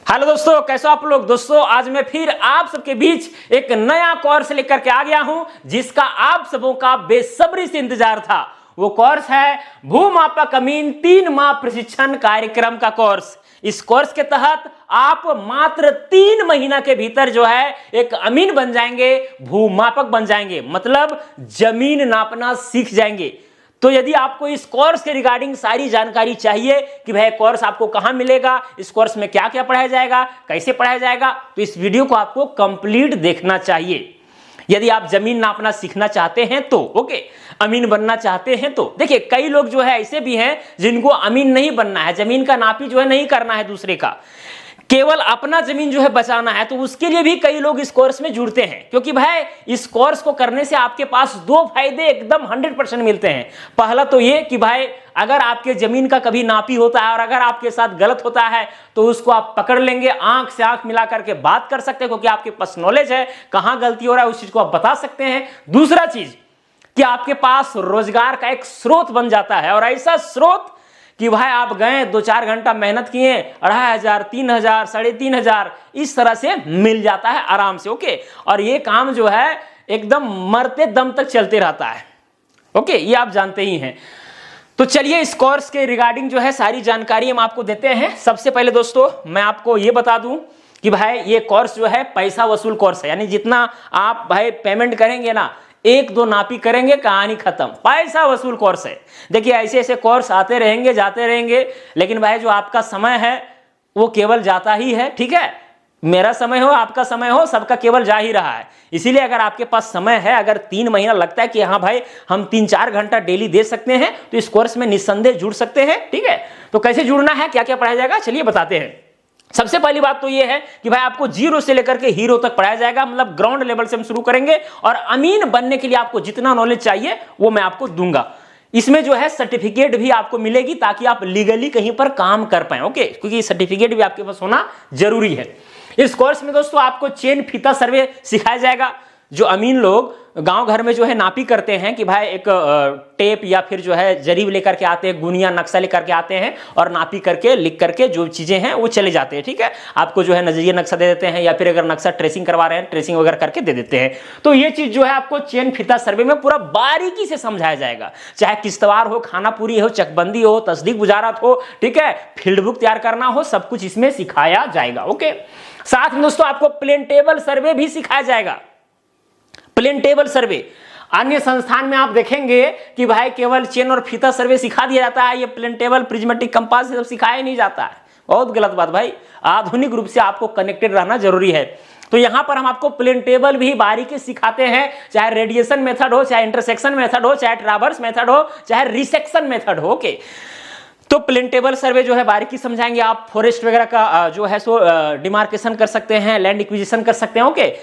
Hello दोस्तों, कैसे हो आप लोग। दोस्तों आज मैं फिर आप सबके बीच एक नया कोर्स लेकर के आ गया हूं जिसका आप सबों का बेसब्री से इंतजार था। वो कोर्स है भूमापक अमीन 3 माह प्रशिक्षण कार्यक्रम का कोर्स। इस कोर्स के तहत आप मात्र 3 महीना के भीतर जो है एक अमीन बन जाएंगे, भूमापक बन जाएंगे, मतलब जमीन नापना सीख जाएंगे। तो यदि आपको इस कोर्स के रिगार्डिंग सारी जानकारी चाहिए कि भाई कोर्स आपको कहां मिलेगा, इस कोर्स में क्या क्या पढ़ाया जाएगा, कैसे पढ़ाया जाएगा, तो इस वीडियो को आपको कंप्लीट देखना चाहिए। यदि आप जमीन नापना सीखना चाहते हैं तो ओके, अमीन बनना चाहते हैं तो देखिए, कई लोग जो है ऐसे भी हैं जिनको अमीन नहीं बनना है, जमीन का नापी जो है नहीं करना है दूसरे का, केवल अपना जमीन जो है बचाना है। तो उसके लिए भी कई लोग इस कोर्स में जुड़ते हैं, क्योंकि भाई इस कोर्स को करने से आपके पास 2 फायदे एकदम 100% मिलते हैं। पहला तो ये कि भाई अगर आपके जमीन का कभी नापी होता है और अगर आपके साथ गलत होता है तो उसको आप पकड़ लेंगे, आंख से आंख मिला करके बात कर सकते हैं, क्योंकि आपके पास नॉलेज है कहां गलती हो रहा है, उस चीज को आप बता सकते हैं। दूसरा चीज कि आपके पास रोजगार का एक स्रोत बन जाता है, और ऐसा स्रोत कि भाई आप गए 2-4 घंटा मेहनत किए, 2500, 3000, 3500 इस तरह से मिल जाता है आराम से। ओके, और ये काम जो है एकदम मरते दम तक चलते रहता है। ओके, ये आप जानते ही हैं। तो चलिए इस कोर्स के रिगार्डिंग जो है सारी जानकारी हम आपको देते हैं। सबसे पहले दोस्तों मैं आपको ये बता दूं कि भाई ये कोर्स जो है पैसा वसूल कोर्स है, यानी जितना आप भाई पेमेंट करेंगे ना, 1-2 नापी करेंगे, कहानी खत्म, पैसा वसूल कोर्स है। देखिए ऐसे ऐसे कोर्स आते रहेंगे जाते रहेंगे, लेकिन भाई जो आपका समय है वो केवल जाता ही है। ठीक है, मेरा समय हो आपका समय हो, सबका केवल जा ही रहा है। इसीलिए अगर आपके पास समय है, अगर 3 महीना लगता है कि हाँ भाई हम 3-4 घंटा डेली दे सकते हैं, तो इस कोर्स में निस्संदेह जुड़ सकते हैं। ठीक है, तो कैसे जुड़ना है, क्या क्या पढ़ाया जाएगा, चलिए बताते हैं। सबसे पहली बात तो ये है कि भाई आपको 0 से लेकर के हीरो तक पढ़ाया जाएगा, मतलब ग्राउंड लेवल से हम शुरू करेंगे, और अमीन बनने के लिए आपको जितना नॉलेज चाहिए वो मैं आपको दूंगा। इसमें जो है सर्टिफिकेट भी आपको मिलेगी ताकि आप लीगली कहीं पर काम कर पाए। ओके, क्योंकि सर्टिफिकेट भी आपके पास होना जरूरी है। इस कोर्स में दोस्तों आपको चेन फीता सर्वे सिखाया जाएगा। जो अमीन लोग गांव घर में जो है नापी करते हैं कि भाई एक टेप या फिर जो है जरीब लेकर के आते हैं, गुनिया नक्शा लेकर के आते हैं और नापी करके लिख करके जो चीजें हैं वो चले जाते हैं। ठीक है, आपको जो है नजरिया नक्शा दे देते हैं, या फिर अगर नक्शा ट्रेसिंग करवा रहे हैं ट्रेसिंग वगैरह करके दे देते हैं। तो ये चीज जो है आपको चेन फीता सर्वे में पूरा बारीकी से समझाया जाएगा, चाहे किश्तवार हो, खाना पूरी हो, चकबंदी हो, तस्दीक गुजारत हो, ठीक है, फील्ड बुक तैयार करना हो, सब कुछ इसमें सिखाया जाएगा। ओके, साथ में दोस्तों आपको प्लेन टेबल सर्वे भी सिखाया जाएगा। प्लेन टेबल सर्वे अन्य संस्थान में आप देखेंगे कि भाई केवल चेन और फीता सर्वे सिखा दिया जाता है, ये प्लेन टेबल प्रिज्मेटिक कंपास सब सिखाया नहीं जाता है। बहुत गलत बात भाई, आधुनिक रूप से आपको कनेक्टेड रहना जरूरी है। तो यहां पर हम आपको प्लेन टेबल भी बारीकी सिखाते हैं, चाहे रेडिएशन मेथड हो, चाहे इंटरसेक्शन मेथड हो, चाहे ट्रावर्स मेथड हो, चाहे रिसेक्शन मेथड हो। ओके, तो प्लेन टेबल सर्वे जो है बारीकी समझाएंगे। आप फॉरेस्ट वगैरह का जो है सो डिमार्केशन कर सकते हैं, लैंड एक्विजिशन कर सकते हैं। ओके,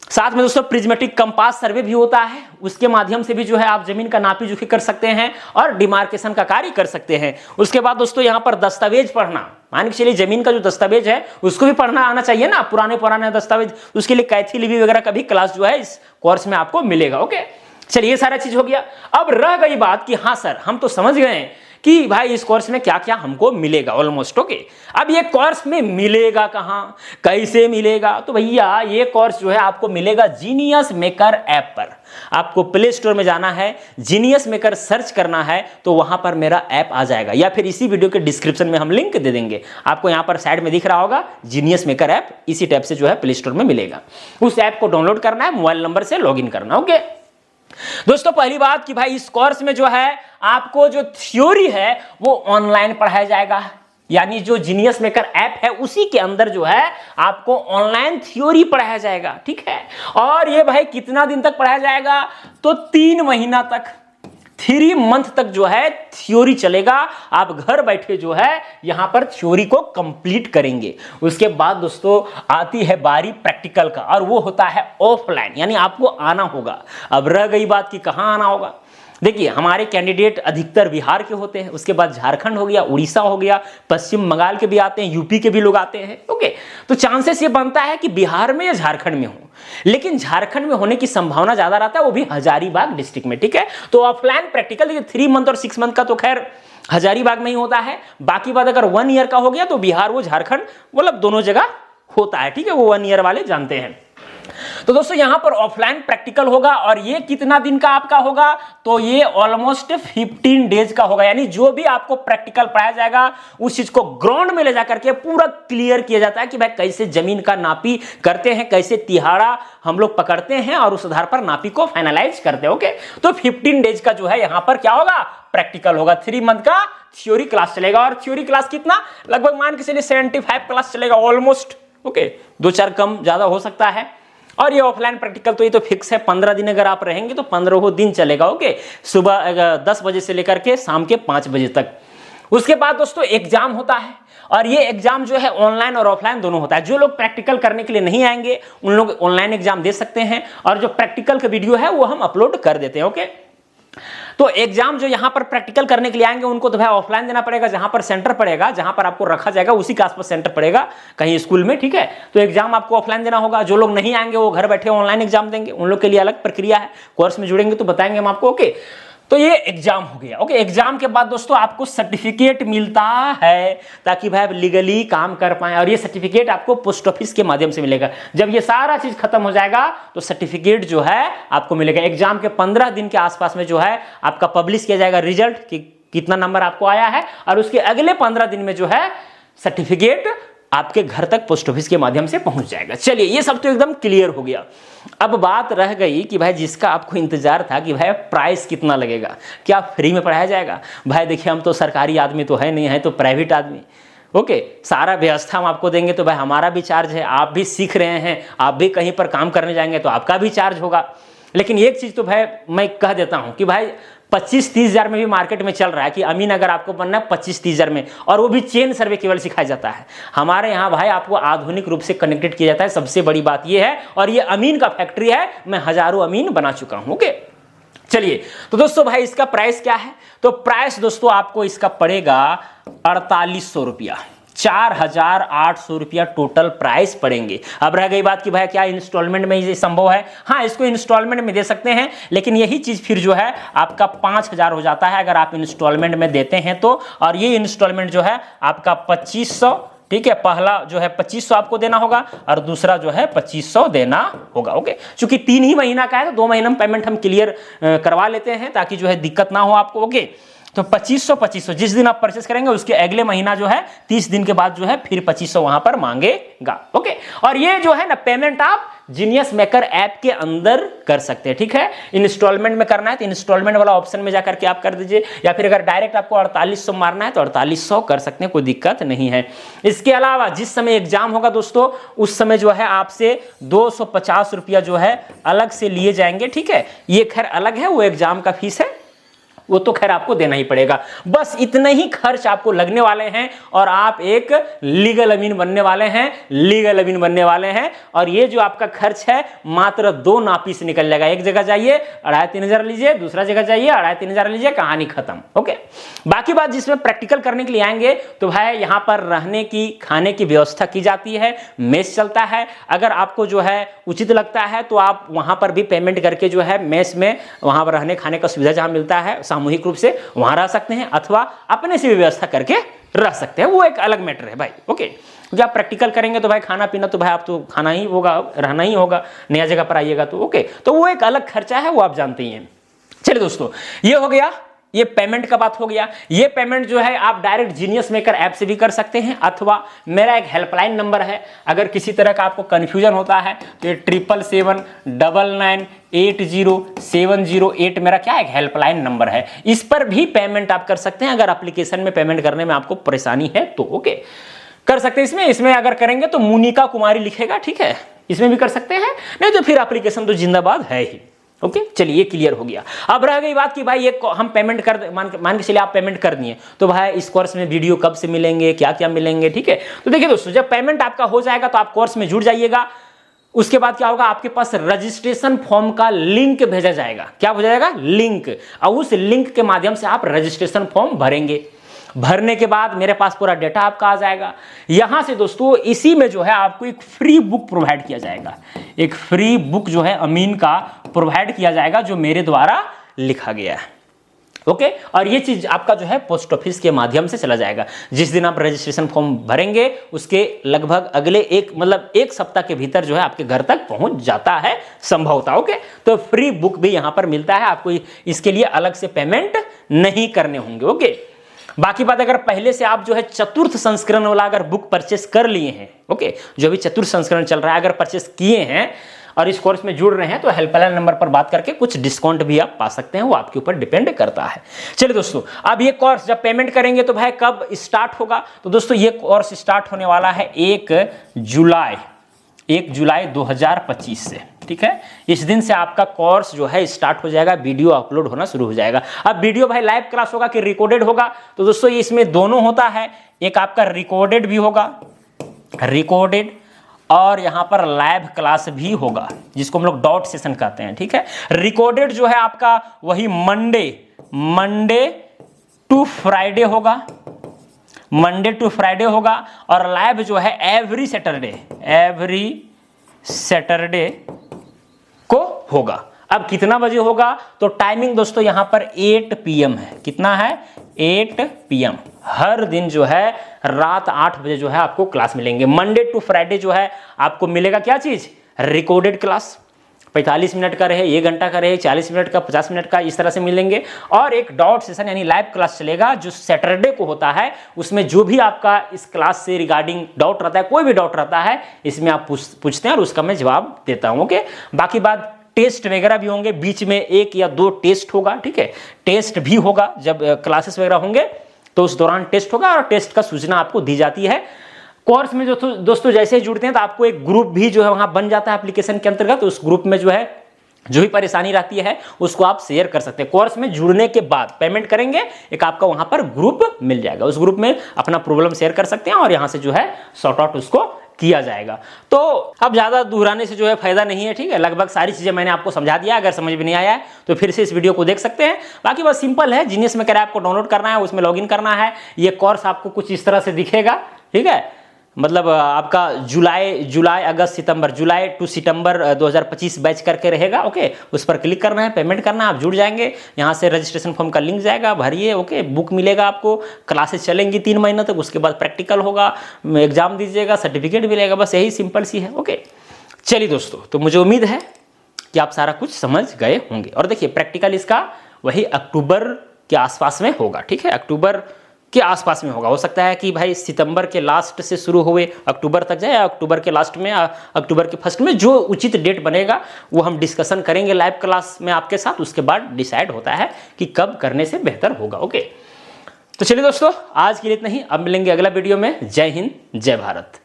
साथ में दोस्तों प्रिज्मेटिक कंपास सर्वे भी होता है, उसके माध्यम से भी जो है आप जमीन का नापी जोखी कर सकते हैं और डिमार्केशन का कार्य कर सकते हैं। उसके बाद दोस्तों यहाँ पर दस्तावेज पढ़ना, मान के चलिए जमीन का जो दस्तावेज है उसको भी पढ़ना आना चाहिए ना, पुराने दस्तावेज, उसके लिए कैथी लिपि वगैरह का भी क्लास जो है इस कोर्स में आपको मिलेगा। ओके, चलिए ये सारा चीज हो गया। अब रह गई बात कि हाँ सर हम तो समझ गए कि भाई इस कोर्स में क्या क्या हमको मिलेगा ऑलमोस्ट। ओके, अब ये कोर्स में मिलेगा कहां, कैसे मिलेगा, तो भैया ये कोर्स जो है आपको मिलेगा जीनियस मेकर ऐप पर। आपको प्ले स्टोर में जाना है, जीनियस मेकर सर्च करना है, तो वहां पर मेरा ऐप आ जाएगा, या फिर इसी वीडियो के डिस्क्रिप्शन में हम लिंक दे देंगे आपको। यहां पर साइड में दिख रहा होगा जीनियस मेकर ऐप, इसी टैब से जो है प्ले स्टोर में मिलेगा। उस ऐप को डाउनलोड करना है, मोबाइल नंबर से लॉग इन करना। ओके दोस्तों, पहली बात कि भाई इस कोर्स में जो है आपको जो थ्योरी है वो ऑनलाइन पढ़ाया जाएगा, यानी जो जीनियस मेकर ऐप है उसी के अंदर जो है आपको ऑनलाइन थ्योरी पढ़ाया जाएगा। ठीक है, और ये भाई कितना दिन तक पढ़ाया जाएगा, तो 3 महीना तक, 3 मंथ तक जो है थ्योरी चलेगा। आप घर बैठे जो है यहां पर थ्योरी को कंप्लीट करेंगे। उसके बाद दोस्तों आती है बारी प्रैक्टिकल का, और वो होता है ऑफलाइन, यानी आपको आना होगा। अब रह गई बात कि कहां आना होगा। देखिए हमारे कैंडिडेट अधिकतर बिहार के होते हैं, उसके बाद झारखंड हो गया, उड़ीसा हो गया, पश्चिम बंगाल के भी आते हैं, यूपी के भी लोग आते हैं। ओके, तो चांसेस ये बनता है कि बिहार में या झारखंड में हो, लेकिन झारखंड में होने की संभावना ज्यादा रहता है, वो भी हजारीबाग डिस्ट्रिक्ट में। ठीक है, तो ऑफलाइन प्रैक्टिकल 3 मंथ और 6 मंथ का तो खैर हजारीबाग में ही होता है। बाकी बात अगर 1 ईयर का हो गया तो बिहार वो झारखंड मतलब दोनों जगह होता है, ठीक है, वो 1 ईयर वाले जानते हैं। तो दोस्तों यहां पर ऑफलाइन प्रैक्टिकल होगा और ये कितना दिन का आपका होगा, तो ये ऑलमोस्ट 15 डेज का होगा। यानी जो भी आपको प्रैक्टिकल पढ़ाया जाएगा उस चीज को ग्राउंड में ले जाकर के पूरा क्लियर किया जाता है कि भाई कैसे जमीन का नापी करते हैं, कैसे तिहाड़ा हम लोग पकड़ते हैं और उस आधार पर नापी को फाइनलाइज करते हैं। ओके, तो 15 डेज का जो है यहां पर क्या होगा, प्रैक्टिकल होगा। 3 मंथ का थ्योरी क्लास चलेगा और थ्योरी क्लास कितना, लगभग मान के चलिए 75 क्लास चलेगा ऑलमोस्ट। ओके, 2-4 कम ज्यादा हो सकता है। और ये ऑफलाइन प्रैक्टिकल तो ये तो फिक्स है, 15 दिन अगर आप रहेंगे तो 15 दिन चलेगा। ओके, सुबह 10 बजे से लेकर के शाम के 5 बजे तक। उसके बाद दोस्तों एग्जाम होता है और ये एग्जाम जो है ऑनलाइन और ऑफलाइन दोनों होता है। जो लोग प्रैक्टिकल करने के लिए नहीं आएंगे उन लोग ऑनलाइन एग्जाम दे सकते हैं और जो प्रैक्टिकल का वीडियो है वो हम अपलोड कर देते हैं। ओके, तो एग्जाम जो यहां पर प्रैक्टिकल करने के लिए आएंगे उनको तो भाई ऑफलाइन देना पड़ेगा, जहां पर सेंटर पड़ेगा, जहां पर आपको रखा जाएगा उसी के आसपास सेंटर पड़ेगा कहीं स्कूल में, ठीक है। तो एग्जाम आपको ऑफलाइन देना होगा। जो लोग नहीं आएंगे वो घर बैठे ऑनलाइन एग्जाम देंगे, उन लोग के लिए अलग प्रक्रिया है। कोर्स में जुड़ेंगे तो बताएंगे हम आपको। ओके, तो ये एग्जाम हो गया। ओके, एग्जाम के बाद दोस्तों आपको सर्टिफिकेट मिलता है ताकि भाई लीगली काम कर पाए और ये सर्टिफिकेट आपको पोस्ट ऑफिस के माध्यम से मिलेगा। जब ये सारा चीज खत्म हो जाएगा तो सर्टिफिकेट जो है आपको मिलेगा। एग्जाम के 15 दिन के आसपास में जो है आपका पब्लिश किया जाएगा रिजल्ट कि कितना नंबर आपको आया है और उसके अगले 15 दिन में जो है सर्टिफिकेट आपके घर तक पोस्ट ऑफिस के माध्यम से पहुंच जाएगा। चलिए, ये सब तो एकदम क्लियर हो गया। अब बात रह गई कि भाई जिसका आपको इंतजार था कि भाई प्राइस कितना लगेगा, क्या फ्री में पढ़ाया जाएगा। भाई देखिए, हम तो सरकारी आदमी तो है नहीं, है तो प्राइवेट आदमी। ओके, सारा व्यवस्था हम आपको देंगे तो भाई हमारा भी चार्ज है। आप भी सीख रहे हैं, आप भी कहीं पर काम करने जाएंगे तो आपका भी चार्ज होगा। लेकिन एक चीज तो भाई मैं कह देता हूं कि भाई 25-30 हजार में भी मार्केट में चल रहा है कि अमीन अगर आपको बनना है 25-30 हजार में, और वो भी चेन सर्वे केवल सिखाया जाता है। हमारे यहाँ भाई आपको आधुनिक रूप से कनेक्टेड किया जाता है। सबसे बड़ी बात ये है, और ये अमीन का फैक्ट्री है, मैं हजारों अमीन बना चुका हूं। ओके, चलिए, तो दोस्तों भाई इसका प्राइस क्या है, तो प्राइस दोस्तों आपको इसका पड़ेगा 4800 रुपया, 4800 रुपया टोटल प्राइस पड़ेंगे। अब रह गई बात कि भाई क्या इंस्टॉलमेंट में ये संभव है। हाँ, इसको इंस्टॉलमेंट में दे सकते हैं, लेकिन यही चीज फिर जो है आपका 5000 हो जाता है अगर आप इंस्टॉलमेंट में देते हैं तो। और ये इंस्टॉलमेंट जो है आपका 2500, ठीक है। पहला जो है 2500 आपको देना होगा और दूसरा जो है 2500 देना होगा। ओके, चूंकि 3 ही महीना का है तो 2 महीना में पेमेंट हम क्लियर करवा लेते हैं ताकि जो है दिक्कत ना हो आपको। ओके, तो 2500 जिस दिन आप परचेस करेंगे उसके अगले महीना जो है 30 दिन के बाद जो है फिर 2500 वहां पर मांगेगा। ओके, और ये जो है ना पेमेंट आप जीनियस मेकर ऐप के अंदर कर सकते हैं, ठीक है। इंस्टॉलमेंट में करना है तो इंस्टॉलमेंट वाला ऑप्शन में जाकर के आप कर दीजिए, या फिर अगर डायरेक्ट आपको 4800 मारना है तो 4800 कर सकते हैं, कोई दिक्कत नहीं है। इसके अलावा जिस समय एग्जाम होगा दोस्तों उस समय जो है आपसे 250 रुपया जो है अलग से लिए जाएंगे, ठीक है। ये खैर अलग है, वो एग्जाम का फीस है, वो तो खैर आपको देना ही पड़ेगा। बस इतने ही खर्च आपको लगने वाले हैं और आप एक लीगल अमीन बनने वाले हैं, लीगल अमीन बनने वाले हैं। और ये जो आपका खर्च है मात्र 2 नापी से निकल जाएगा। एक जगह जाइए 2500-3000 हजार लीजिए, दूसरा जगह जाइए 2500-3000 हजार लीजिए, कहानी खत्म। ओके, बाकी बात जिसमें प्रैक्टिकल करने के लिए आएंगे तो भाई यहाँ पर रहने की, खाने की व्यवस्था की जाती है, मेस चलता है। अगर आपको जो है उचित लगता है तो आप वहां पर भी पेमेंट करके जो है मेस में वहां पर रहने खाने का सुविधा जहां मिलता है सामूहिक रूप से वहां रह सकते हैं, अथवा अपने से भी व्यवस्था करके रह सकते हैं, वो एक अलग मैटर है भाई। ओके, जब आप प्रैक्टिकल करेंगे तो भाई खाना पीना तो भाई आप तो खाना ही होगा, रहना ही होगा, नया जगह पर आइएगा तो। ओके, तो वो एक अलग खर्चा है, वो आप जानते ही हैं। चलिए दोस्तों, ये हो गया, ये पेमेंट का बात हो गया। ये पेमेंट जो है आप डायरेक्ट जीनियस मेकर ऐप से भी कर सकते हैं, अथवा मेरा एक हेल्पलाइन नंबर है, अगर किसी तरह का आपको कंफ्यूजन होता है तो 77799800708 मेरा क्या एक हेल्पलाइन नंबर है, इस पर भी पेमेंट आप कर सकते हैं अगर एप्लीकेशन में पेमेंट करने में आपको परेशानी है तो। ओके, कर सकते हैं। इसमें अगर करेंगे तो मुनिका कुमारी लिखेगा, ठीक है, इसमें भी कर सकते हैं, नहीं तो फिर एप्लीकेशन तो जिंदाबाद है ही। ओके, चलिए, ये क्लियर हो गया। अब रह गई बात कि भाई ये हम पेमेंट कर मान के चलिए आप पेमेंट कर दिए तो भाई इस कोर्स में वीडियो कब से मिलेंगे, क्या क्या मिलेंगे, ठीक है। तो देखिए दोस्तों, जब पेमेंट आपका हो जाएगा तो आप कोर्स में जुड़ जाइएगा। उसके बाद क्या होगा, आपके पास रजिस्ट्रेशन फॉर्म का लिंक भेजा जाएगा। क्या भेजा जाएगा? लिंक। और उस लिंक के माध्यम से आप रजिस्ट्रेशन फॉर्म भरेंगे। भरने के बाद मेरे पास पूरा डेटा आपका आ जाएगा। यहां से दोस्तों इसी में जो है आपको एक फ्री बुक प्रोवाइड किया जाएगा। एक फ्री बुक जो है अमीन का प्रोवाइड किया जाएगा, जो मेरे द्वारा लिखा गया है। ओके और ये चीज आपका जो है पोस्ट ऑफिस के माध्यम से चला जाएगा। जिस दिन आप रजिस्ट्रेशन फॉर्म भरेंगे उसके लगभग अगले एक सप्ताह के भीतर जो है आपके घर तक पहुंच जाता है संभवतः। ओके तो फ्री बुक भी यहां पर मिलता है, आपको इसके लिए अलग से पेमेंट नहीं करने होंगे। ओके बाकी बात, अगर पहले से आप जो है चतुर्थ संस्करण वाला अगर बुक परचेस कर लिए हैं, ओके जो भी चतुर्थ संस्करण चल रहा है अगर परचेस किए हैं और इस कोर्स में जुड़ रहे हैं तो हेल्पलाइन नंबर पर बात करके कुछ डिस्काउंट भी आप पा सकते हैं, वो आपके ऊपर डिपेंड करता है। चलिए दोस्तों, अब ये कोर्स जब पेमेंट करेंगे तो भाई कब स्टार्ट होगा, तो दोस्तों ये कोर्स स्टार्ट होने वाला है 1 जुलाई 2025 से। ठीक है, इस दिन से आपका कोर्स जो है स्टार्ट हो जाएगा, वीडियो अपलोड होना शुरू हो जाएगा। अब वीडियो भाई लाइव क्लास होगा कि रिकॉर्डेड होगा, तो दोस्तों ये इसमें दोनों होता है, एक आपका रिकॉर्डेड भी होगा, रिकॉर्डेड और यहां पर लाइव क्लास भी होगा जिसको हम लोग डॉट सेशन कहते हैं। ठीक है, रिकॉर्डेड जो है आपका वही मंडे टू फ्राइडे होगा, मंडे टू फ्राइडे होगा और लाइव जो है एवरी सैटरडे को होगा। अब कितना बजे होगा, तो टाइमिंग दोस्तों यहां पर 8 PM है। कितना है, 8 PM। हर दिन जो है रात 8 बजे जो है आपको क्लास मिलेंगे। मंडे टू फ्राइडे जो है आपको मिलेगा क्या चीज, रिकॉर्डेड क्लास, 45 मिनट का रहे, 1 घंटा का रहे, 40 मिनट का, 50 मिनट का, इस तरह से मिलेंगे। और एक डॉट सेशन यानी लाइव क्लास चलेगा जो सैटरडे को होता है, उसमें जो भी आपका इस क्लास से रिगार्डिंग डाउट रहता है, कोई भी डाउट रहता है इसमें आप पूछते हैं और उसका मैं जवाब देता हूं। ओके बाकी बात, टेस्ट वगैरह भी होंगे, बीच में 1 या 2 टेस्ट होगा। ठीक है, टेस्ट भी होगा, जब क्लासेस वगैरह होंगे तो उस दौरान टेस्ट होगा और टेस्ट का सूचना आपको दी जाती है। कोर्स में जो दोस्तों जैसे ही जुड़ते हैं तो आपको एक ग्रुप भी जो है वहां बन जाता है एप्लीकेशन के अंतर्गत, तो उस ग्रुप में जो है जो भी परेशानी रहती है उसको आप शेयर कर सकते हैं। कोर्स में जुड़ने के बाद पेमेंट करेंगे, एक आपका वहां पर ग्रुप मिल जाएगा, उस ग्रुप में अपना प्रॉब्लम शेयर कर सकते हैं और यहां से जो है सॉर्ट आउट उसको किया जाएगा। तो अब ज्यादा दोहराने से जो है फायदा नहीं है। ठीक है, लगभग सारी चीजें मैंने आपको समझा दिया, अगर समझ में नहीं आया है तो फिर से इस वीडियो को देख सकते हैं। बाकी बस सिंपल है, जीनियस में आपको डाउनलोड करना है, उसमें लॉगिन करना है। ये कोर्स आपको कुछ इस तरह से दिखेगा। ठीक है, मतलब आपका जुलाई अगस्त सितंबर, जुलाई टू सितंबर 2025 बैच करके रहेगा। ओके उस पर क्लिक करना है, पेमेंट करना है, आप जुड़ जाएंगे। यहाँ से रजिस्ट्रेशन फॉर्म का लिंक जाएगा, भरिए। ओके बुक मिलेगा आपको, क्लासेस चलेंगी 3 महीनों तक, उसके बाद प्रैक्टिकल होगा, एग्जाम दीजिएगा, सर्टिफिकेट मिलेगा। बस यही सिंपल सी है। ओके चलिए दोस्तों, तो मुझे उम्मीद है कि आप सारा कुछ समझ गए होंगे। और देखिए प्रैक्टिकल इसका वही अक्टूबर के आसपास में होगा। ठीक है, अक्टूबर के आसपास में होगा। हो सकता है कि भाई सितंबर के लास्ट से शुरू हुए अक्टूबर तक जाए, अक्टूबर के लास्ट में, अक्टूबर के फर्स्ट में, जो उचित डेट बनेगा वो हम डिस्कशन करेंगे लाइव क्लास में आपके साथ। उसके बाद डिसाइड होता है कि कब करने से बेहतर होगा। ओके तो चलिए दोस्तों, आज के लिए इतना ही, अब मिलेंगे अगला वीडियो में। जय हिंद, जय भारत।